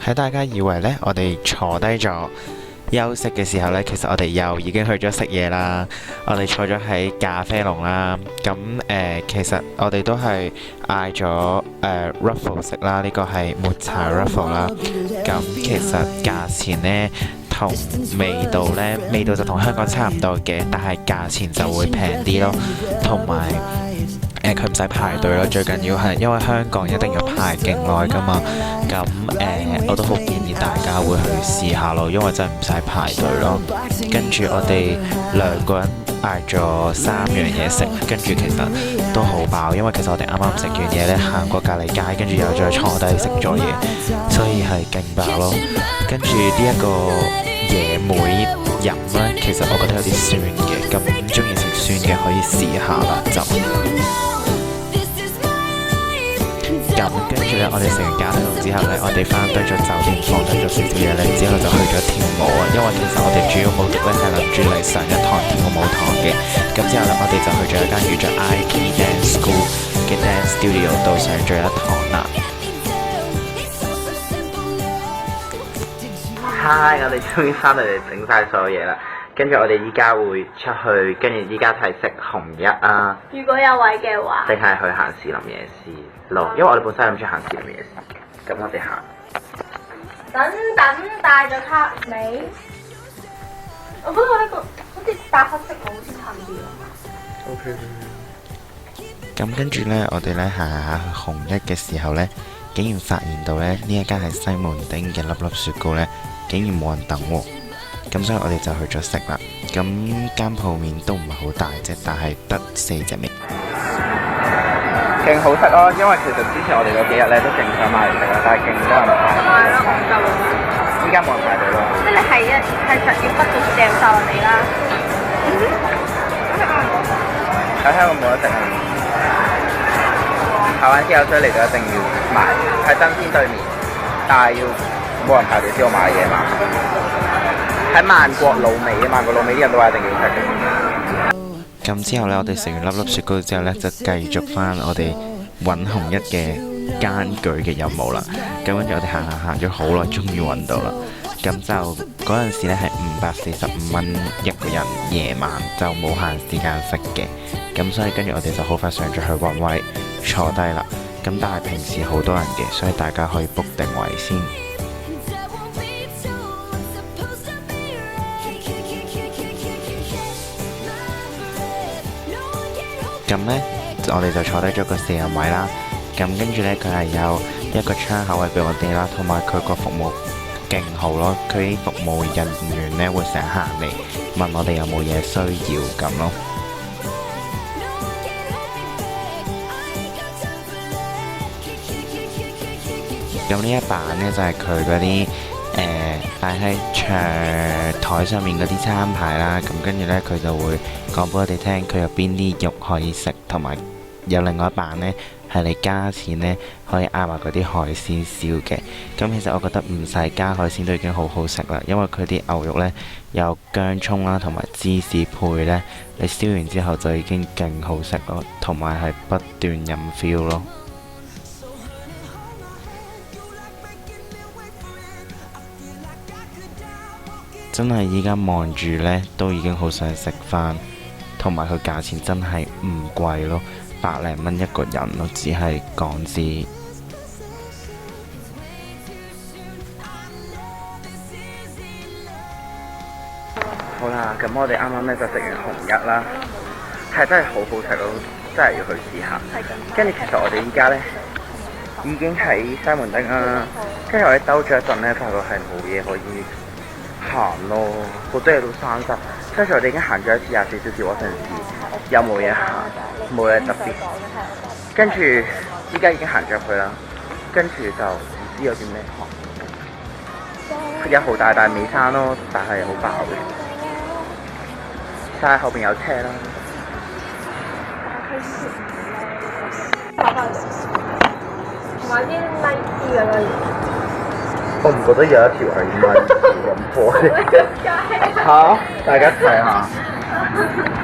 喺大家以為呢，我哋坐低咗休息嘅時候呢，其實我哋又已經去咗食嘢啦。我哋坐咗喺咖啡龍啦。咁其實我哋都係嗌咗Ruffle 食啦。呢個係抹茶 Ruffle 啦。咁其實價錢呢，同味道呢，味道就同香港差唔多嘅，但係價錢就會平啲咯，同埋佢唔使排隊咯。最緊要係因為香港一定要排勁耐㗎嘛。咁我都好建議大家會去試下咯，因為真係唔使排隊咯。跟住我哋2個人嗌咗3樣嘢食，跟住其實都好飽，因為其實我哋啱啱食完嘢呢，行過隔離街，跟住又再坐低食咗嘢，所以係勁飽咯。跟住呢一個野莓飲呢，其實我覺得有啲酸嘅，咁唔中意食酸嘅可以試下啦就。咁跟住呢，我哋食完咖啡龍之後呢，我哋翻對咗酒店放低咗少少嘢呢，之後就去咗跳舞啊。因為其實我哋主要目的呢係諗住嚟上一堂跳舞堂嘅。咁之後呢，我哋就去咗一間叫做 IP Dance School 嘅 Dance Studio 度上咗一堂啦。嗨，我哋終於翻到嚟整晒所有嘢啦。跟住我哋依家會出去，跟住依家一齊食紅一啊！如果有位嘅話，定係去行士林夜市咯，因為我哋本身諗住行士林夜市嘅。咁我哋行。等帶咗卡未？我覺得我呢個好似搭黑色好似近啲咯。OK。咁跟住呢，我哋呢行下去紅一嘅時候呢，竟然發現到呢，呢一間係西門町嘅粒粒雪糕呢，竟然冇人等喎。咁所以我哋就去咗食啦。咁間鋪面都唔係好大啫，但係得4隻味。勁好食咯，因為其實之前我哋嗰幾日咧都勁想買嚟食啦，但係勁多人排。依家冇人排隊咯。即係你係實要不斷掟晒落嚟啦。喺香港冇得食啊！排完之後所以嚟到一定要買，喺真鮮對面，但係要冇人排隊先好買嘢嘛。喺萬國老味啊，萬國老味啲人都話一定要食嘅。咁之後呢，我哋食完粒粒雪糕之後呢，就繼續翻我哋揾紅一嘅艱巨嘅任務啦。咁跟住我哋行咗好耐，終於揾到啦。咁就嗰陣時呢係545蚊一個人，夜晚就冇限時間食嘅。咁所以跟住我哋就好快上咗去揾位坐低啦。咁但係平時好多人嘅，所以大家可以 book 定位先。咁呢，我哋就坐低咗個4人位啦。咁跟住呢，佢係有一個窗口位俾我哋啦，同埋佢個服務勁好咯。佢啲服務人員呢會成日行嚟問我哋有冇嘢需要咁咯。咁呢一版呢，就係佢嗰啲擺喺台上面嗰啲餐牌啦。咁跟住呢，佢就會講俾我哋聽佢有邊啲肉可以食，同埋有另外一版呢，係你加錢呢，可以嗌埋嗰啲海鮮燒嘅。咁其實我覺得唔使加海鮮都已經好好食啦，因為佢啲牛肉呢，有薑葱啦同埋芝士配呢，你燒完之後就已經勁好食咯，同埋係不斷飲 feel 咯。真係依家望住呢，都已經好想食飯，同埋佢價錢真係唔貴咯，100零蚊一個人咯，只係港紙。好啦，咁我哋啱啱呢就食完紅一啦，係真係好好食咯，真係要去試下。跟住其實我哋依家呢已經喺西門町啦，跟住我哋兜咗一陣呢，發覺係冇嘢可以行咯，好多嘢都閂晒。跟住我哋已經行咗一次24小時嗰陣時，又冇嘢行，冇嘢特別。跟住依家已經行咗入去啦，跟住就唔知有啲咩行。有好大尾山咯，但係好爆嘅。但係後邊有車啦。買啲 Nike 咁樣。我唔覺得有一條係任何嘅嚇，大家睇下。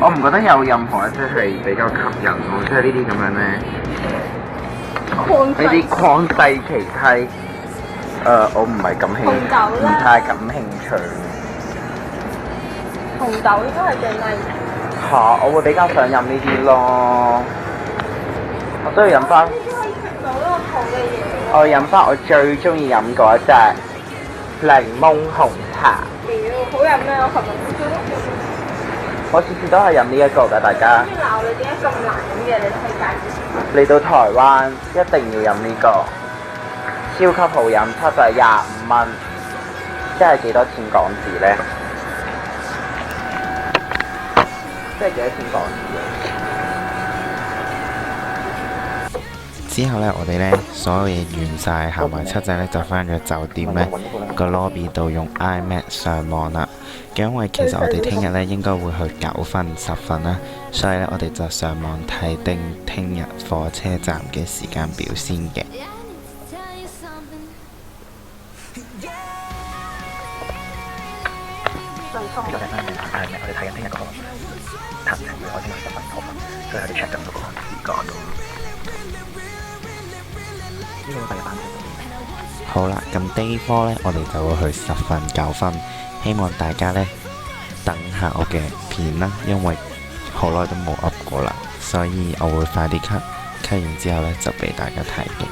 我唔覺得有任何一隻係比較吸引我，即係呢啲咁樣咧。呢啲曠世奇梯，我唔係感興趣，唔太感興趣。紅豆應該係最 Nike。嚇！我會比較想飲呢啲咯。我都要飲翻。呢啲可以食到呢個肚嘅嘢。我飲翻我最中意飲嗰隻檸檬紅茶。屌，好飲咩？我琴日都覺得。我次次都係飲呢一個㗎，大家。跟住鬧你點解咁難飲嘅？你推介先。嚟到台灣一定要飲呢個，超級好飲，七仔25蚊，即係幾多錢港紙呢？即係幾多錢港紙啊？之後呢，我哋呢所有嘢完晒，行埋七仔呢，就返咗酒店呢個 lobby 度用 iMac 上網啦。因為其實我哋聽日呢應該會去9分10分啦，所以呢，我哋就上網睇定聽日火車站嘅時間表先嘅。我哋睇緊聽日嗰個行程表，我先去10分9分，所以我哋 check 緊嗰個時間咯。呢個第一班車。好啦，咁 day 4呢，我哋就會去10分9分，希望大家呢等下我嘅片啦，因為好耐都冇 up 過啦，所以我會快啲 cut 完之後呢，就俾大家睇嘅。